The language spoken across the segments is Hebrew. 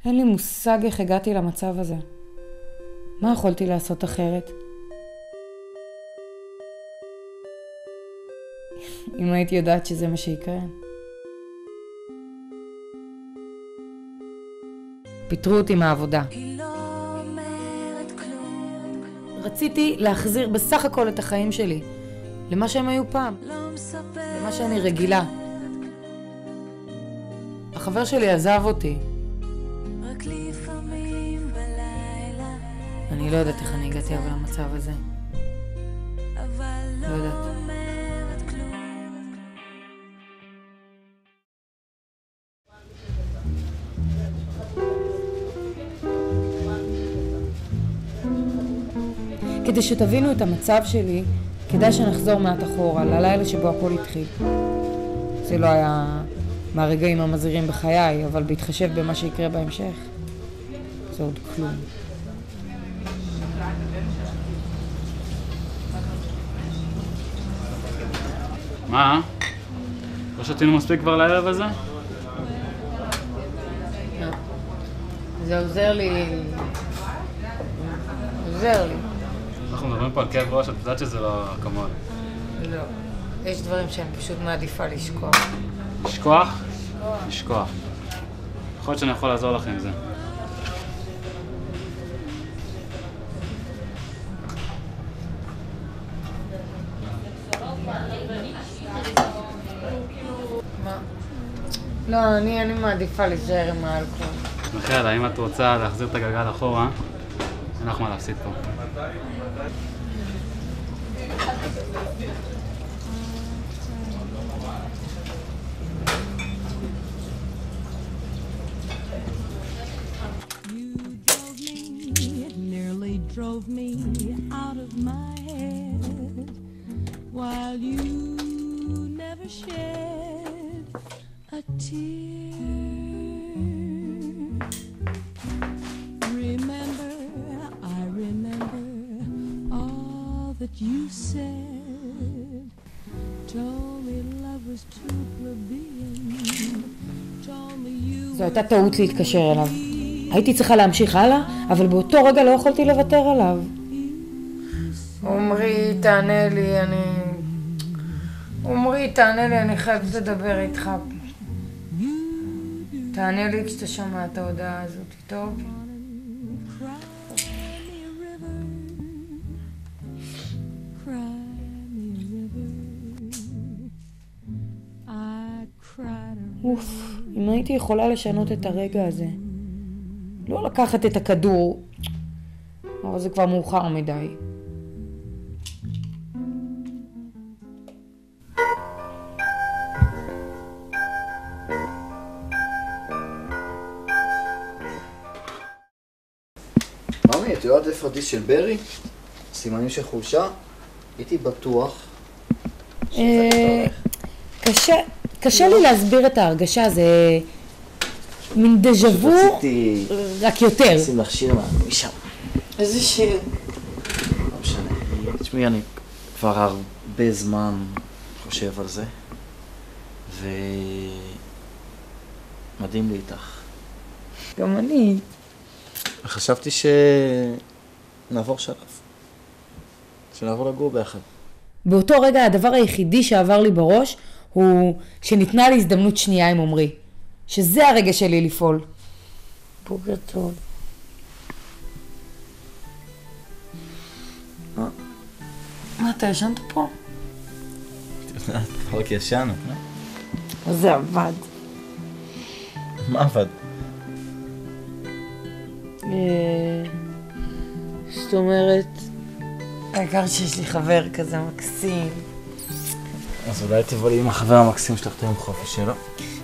אין לי מושג איך הגעתי למצב הזה. מה יכולתי לעשות אחרת? אם הייתי יודעת שזה מה שיקרה. פיטרו אותי מהעבודה. רציתי להחזיר בסך הכל את החיים שלי, למה שהם היו פעם, למה שאני רגילה. החבר שלי עזב אותי. אני לא יודעת איך אני הגעתי אבל למצב הזה. לא יודעת. כדי שתבינו את המצב שלי, כדאי שנחזור מעט אחורה, ללילה שבו הכל התחיל. זה לא היה מהרגעים המזהירים בחיי, אבל בהתחשב במה שיקרה בהמשך, זה עוד כלום. מה? לא שתינו מספיק כבר לערב הזה? זה עוזר לי. עוזר לי. אנחנו מדברים פה על כאב ראש, את יודעת שזה לא כמוה. לא. יש דברים שאני פשוט מעדיפה לשכוח. לשכוח? לשכוח. יכול להיות שאני יכול לעזור לך עם זה. מה? לא, אני מעדיפה להישאר עם האלכוהול. מיכאל, האם את רוצה להחזיר את הגלגל אחורה? אין לך מה להפסיד פה. Drove me out of my head while you never shed a tear. Remember, I remember all that you said. Told me love was too plebeian. Told me you. זו הייתה טעות להתקשר אליו. הייתי צריכה להמשיך הלאה, אבל באותו רגע לא יכולתי לוותר עליו. עומרי, תענה לי, אני חייבת לדבר איתך. תענה לי כשאתה שומע את ההודעה הזאת, טוב? אוף, אם הייתי יכולה לשנות את הרגע הזה. לא לקחת את הכדור, אבל זה כבר מאוחר מדי. ממי, את יודעת איפה הדיס של ברי? סימנים של חולשה? הייתי בטוח קשה לי להסביר את ההרגשה, זה מין דז'ה-וו, רק יותר. נשים לך שיר משם. איזה שיר? לא משנה. תשמעי, אני כבר הרבה זמן חושב על זה, ומדהים לי איתך. גם אני. חשבתי שנעבור שלב. שנעבור לגור ביחד. באותו רגע הדבר היחידי שעבר לי בראש הוא שניתנה לי הזדמנות שנייה עם עומרי. שזה הרגע שלי לפעול. בוקר טוב. מה, אתה ישנת פה? את יודעת, רק ישנו, לא? זה עבד. מה עבד? זאת אומרת, העיקר שיש לי חבר כזה מקסים. אז אולי תבואי עם החבר המקסים שלך את היום חופש שלו?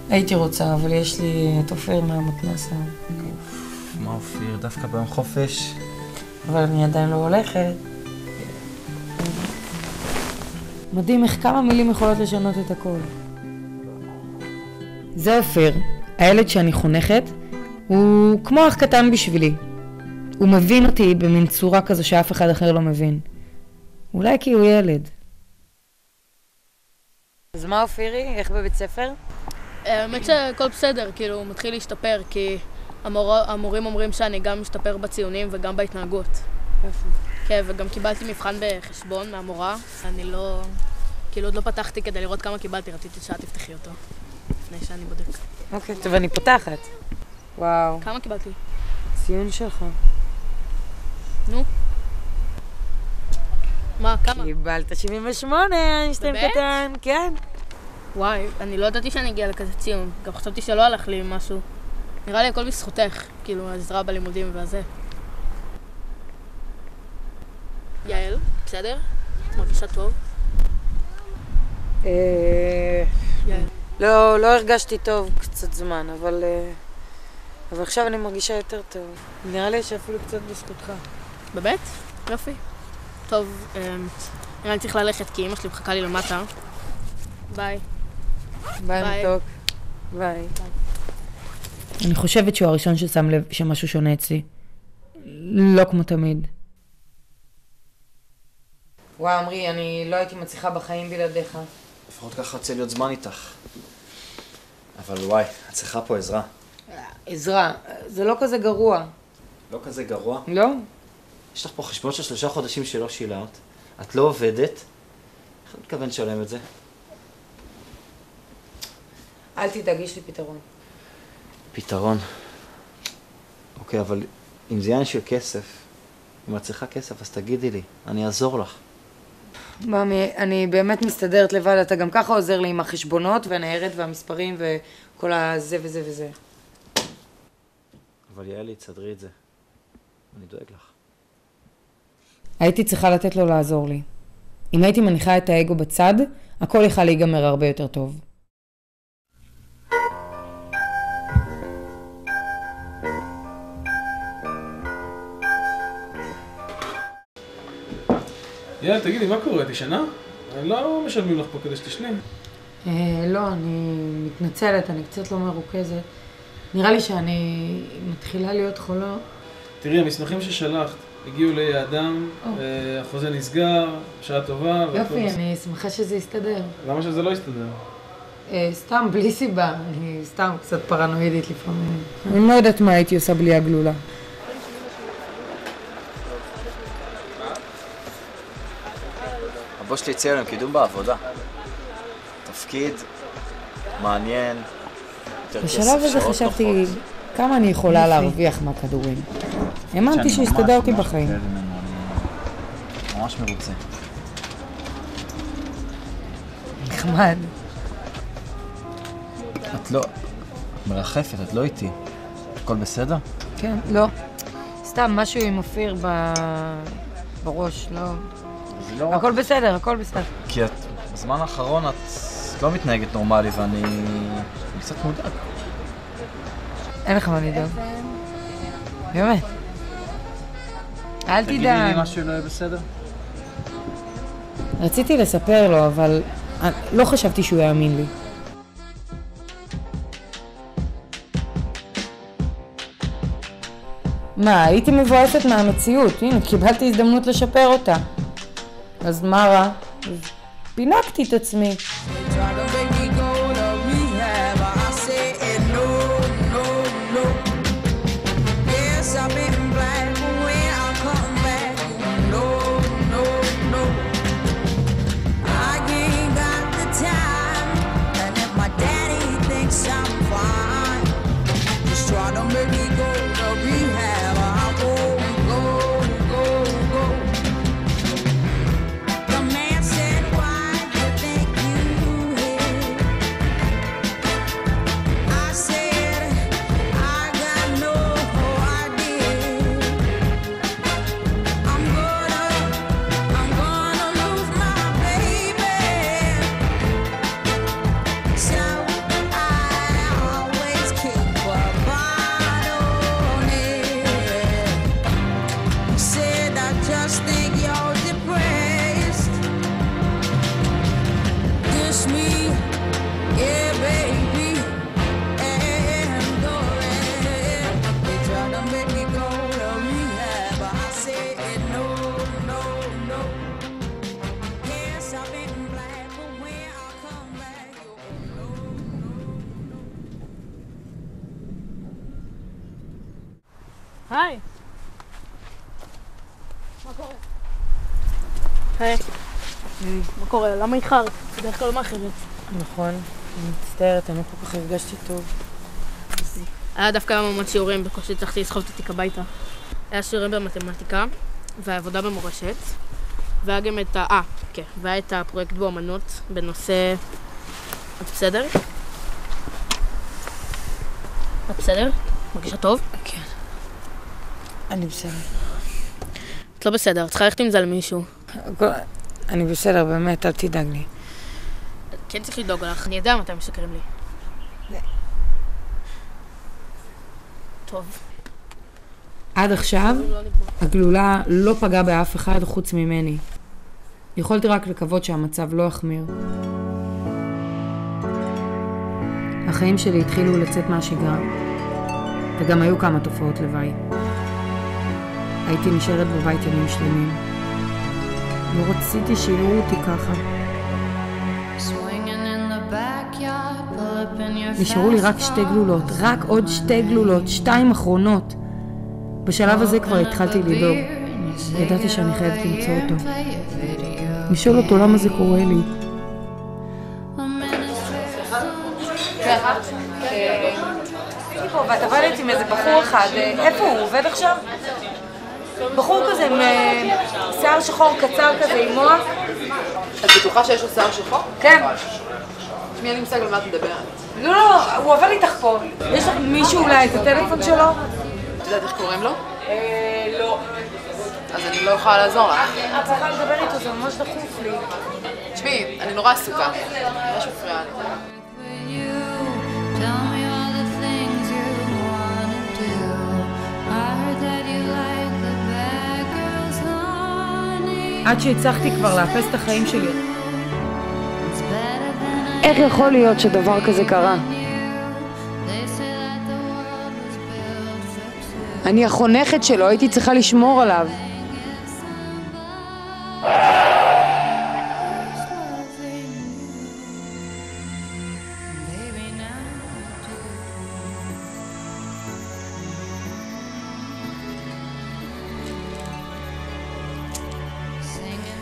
הייתי רוצה, אבל יש לי את אופיר מהמתנ"ס. מה אופיר? דווקא ביום חופש? אבל אני עדיין לא הולכת. מדהים איך כמה מילים יכולות לשנות את הכל. זה אופיר, הילד שאני חונכת, הוא כמו אח קטן בשבילי. הוא מבין אותי במין צורה כזו שאף אחד אחר לא מבין. אולי כי הוא ילד. אז מה אופירי? איך בבית ספר? האמת שהכל בסדר, כאילו הוא מתחיל להשתפר, כי המורים אומרים שאני גם משתפר בציונים וגם בהתנהגות. כן, וגם קיבלתי מבחן בחשבון מהמורה. אני לא... כאילו עוד לא פתחתי כדי לראות כמה קיבלתי, רציתי שאת תפתחי אותו. לפני שאני בודק. אוקיי, טוב, אני פותחת. וואו. כמה קיבלתי? ציון שלך. נו. מה, כמה? קיבלת 78, איינשטיין באמת? קטן, כן. וואי, אני לא ידעתי שאני אגיע לכזה ציון. גם חשבתי שלא הלך לי משהו. נראה לי הכל בזכותך, כאילו, העזרה בלימודים והזה. יעל, בסדר? מרגישה טוב? יעל. לא הרגשתי טוב קצת זמן, אבל עכשיו אני מרגישה יותר טוב. נראה לי שאפילו קצת בזכותך. באמת? יופי. טוב, אני צריך ללכת כי אמא שלי מחכה לי למטה. ביי. ביי מתוק. ביי. אני חושבת שהוא הראשון ששם לב שמשהו שונה אצלי. לא כמו תמיד. וואי, עמרי, אני לא הייתי מצליחה בחיים בלעדיך. לפחות ככה רוצה להיות זמן איתך. אבל וואי, את צריכה פה עזרה. עזרה, זה לא כזה גרוע. לא כזה גרוע? לא? יש לך פה חשבון של 3 חודשים שלא שילמת. את לא עובדת. איך את מתכוונת לשלם את זה? אל תדאג, יש לי פתרון. פתרון. אוקיי, אבל אם זה עניין של כסף, אם את צריכה כסף, אז תגידי לי, אני אעזור לך. מאמי, אני באמת מסתדרת לבד, אתה גם ככה עוזר לי עם החשבונות והניירת והמספרים וכל הזה וזה וזה. אבל יעלי, תסדרי את זה. אני דואג לך. הייתי צריכה לתת לו לעזור לי. אם הייתי מניחה את האגו בצד, הכל יכל להיגמר הרבה יותר טוב. יאללה, תגידי, מה קורה? את ישנה? לא משלמים לך פה כדי שתשני. לא, אני מתנצלת, אני קצת לא מרוכזת. נראה לי שאני מתחילה להיות חולה. תראי, המסמכים ששלחת הגיעו ליעדם, החוזה נסגר, שעה טובה. יופי, אני שמחה שזה יסתדר. למה שזה לא יסתדר? סתם, בלי סיבה. אני סתם קצת פרנואידית לפעמים. אני לא יודעת מה הייתי עושה בלי הגלולה. הבוס שלי הציע להם קידום בעבודה. תפקיד מעניין, יותר כסף, בשלב הזה שעות חשבתי נוחות. כמה אני יכולה להרוויח מהכדורים. האמנתי שהסתדרתי בחיים. ממש מרוצה. נחמד. את לא... מרחפת, את לא איתי. הכל בסדר? כן, לא. סתם משהו עם אופיר בראש, לא. הכל בסדר, הכל בסדר. כי את, בזמן האחרון את לא מתנהגת נורמלי ואני קצת מודאג. אין לך מה לדאוג. באמת. אל תדאג. תגידי לי משהו לא יהיה בסדר? רציתי לספר לו, אבל לא חשבתי שהוא יאמין לי. מה, הייתי מבואסת מהמציאות, הנה, קיבלתי הזדמנות לשפר אותה. אז מה רע? פינקתי את עצמי. היי. מה קורה? היי. מה קורה? למה איחרת? בדרך כלל מה אחרת? נכון, אני מצטערת, אני לא כל כך הרגשתי טוב. היה דווקא ממש שיעורים, בקושי הצלחתי לסחוב את התיק הביתה. היה שיעורים במתמטיקה, והעבודה במורשת, והיה גם את והיה את הפרויקט באמנות בנושא... את בסדר? את בסדר? מרגישה טוב? כן. אני בסדר. את לא בסדר, את צריכה ללכת עם זה למישהו. אני בסדר, באמת, אל תדאג לי. כן צריך לדאוג לך, אני יודע מתי משקרים לי. טוב. עד עכשיו, הגלולה לא פגעה באף אחד חוץ ממני. יכולתי רק לקוות שהמצב לא יחמיר. החיים שלי התחילו לצאת מהשגרה, וגם היו כמה תופעות לוואי. הייתי נשארת בבית ימים שלמים. לא רציתי שיראו אותי ככה. נשארו לי רק 2 גלולות, רק עוד 2 גלולות, 2 אחרונות. בשלב הזה כבר התחלתי לדאוג. ידעתי שאני חייבת למצוא אותו. לשאול אותו למה זה קורה לי. הייתי פה ואת עבדת עם איזה בחור אחד. איפה הוא? עובד עכשיו? בחור כזה עם שיער שחור קצר כזה עם מוח. את בטוחה שיש לו שיער שחור? כן. שמי אני מושג על מה את מדברת. לא, הוא עובד איתך פה. יש לך מישהו אולי את הטלפון שלו? את יודעת איך קוראים לו? לא. אז אני לא יכולה לעזור לך. את צריכה לדבר איתו, זה ממש דחוף לי. תשמעי, אני נורא עסוקה. ממש מפריעה לי. עד שהצלחתי כבר לאפס את החיים שלי. איך יכול להיות שדבר כזה קרה? אני החונכת שלו, הייתי צריכה לשמור עליו.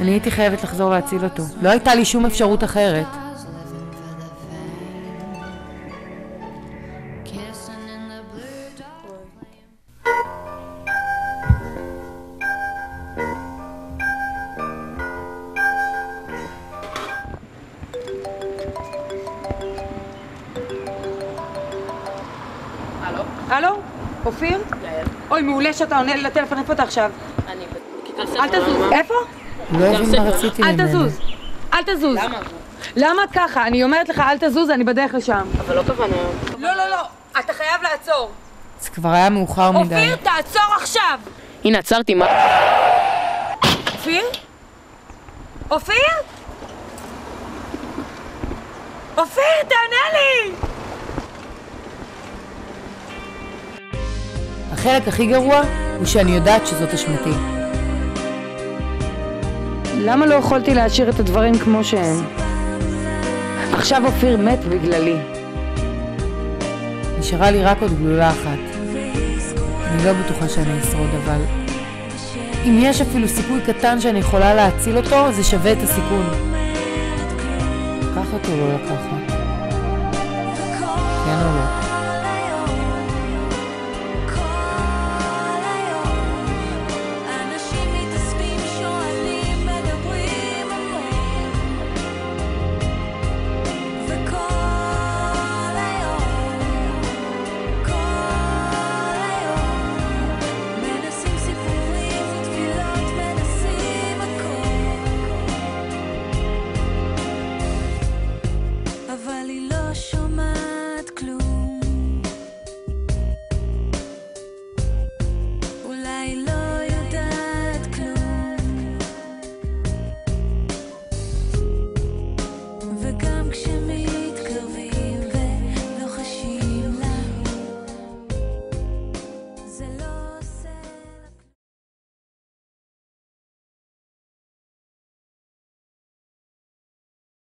אני הייתי חייבת לחזור להציל אותו. לא הייתה לי שום אפשרות אחרת. הלו? אופיר? אוי, מעולה שאתה עונה לטלפון, איפה אתה עכשיו? אני אל תזוז. איפה? לא הבין מה רציתי ממנו. אל תזוז. אל תזוז. למה? למה ככה? אני אומרת לך, אל תזוז, אני בדרך לשם. אבל לא כוונה. לא. אתה חייב לעצור. זה כבר היה מאוחר מדי. אופיר, תעצור עכשיו! הנה, עצרתי, מה? אופיר? אופיר? אופיר, תענה לי! החלק הכי גרוע הוא שאני יודעת שזאת אשמתי. למה לא יכולתי להשאיר את הדברים כמו שהם? עכשיו אופיר מת בגללי. נשארה לי רק עוד גלולה אחת. אני לא בטוחה שאני אשרוד, אבל אם יש אפילו סיכוי קטן שאני יכולה להציל אותו, זה שווה את הסיכון. לקחת או לא לקחת? כן או לא?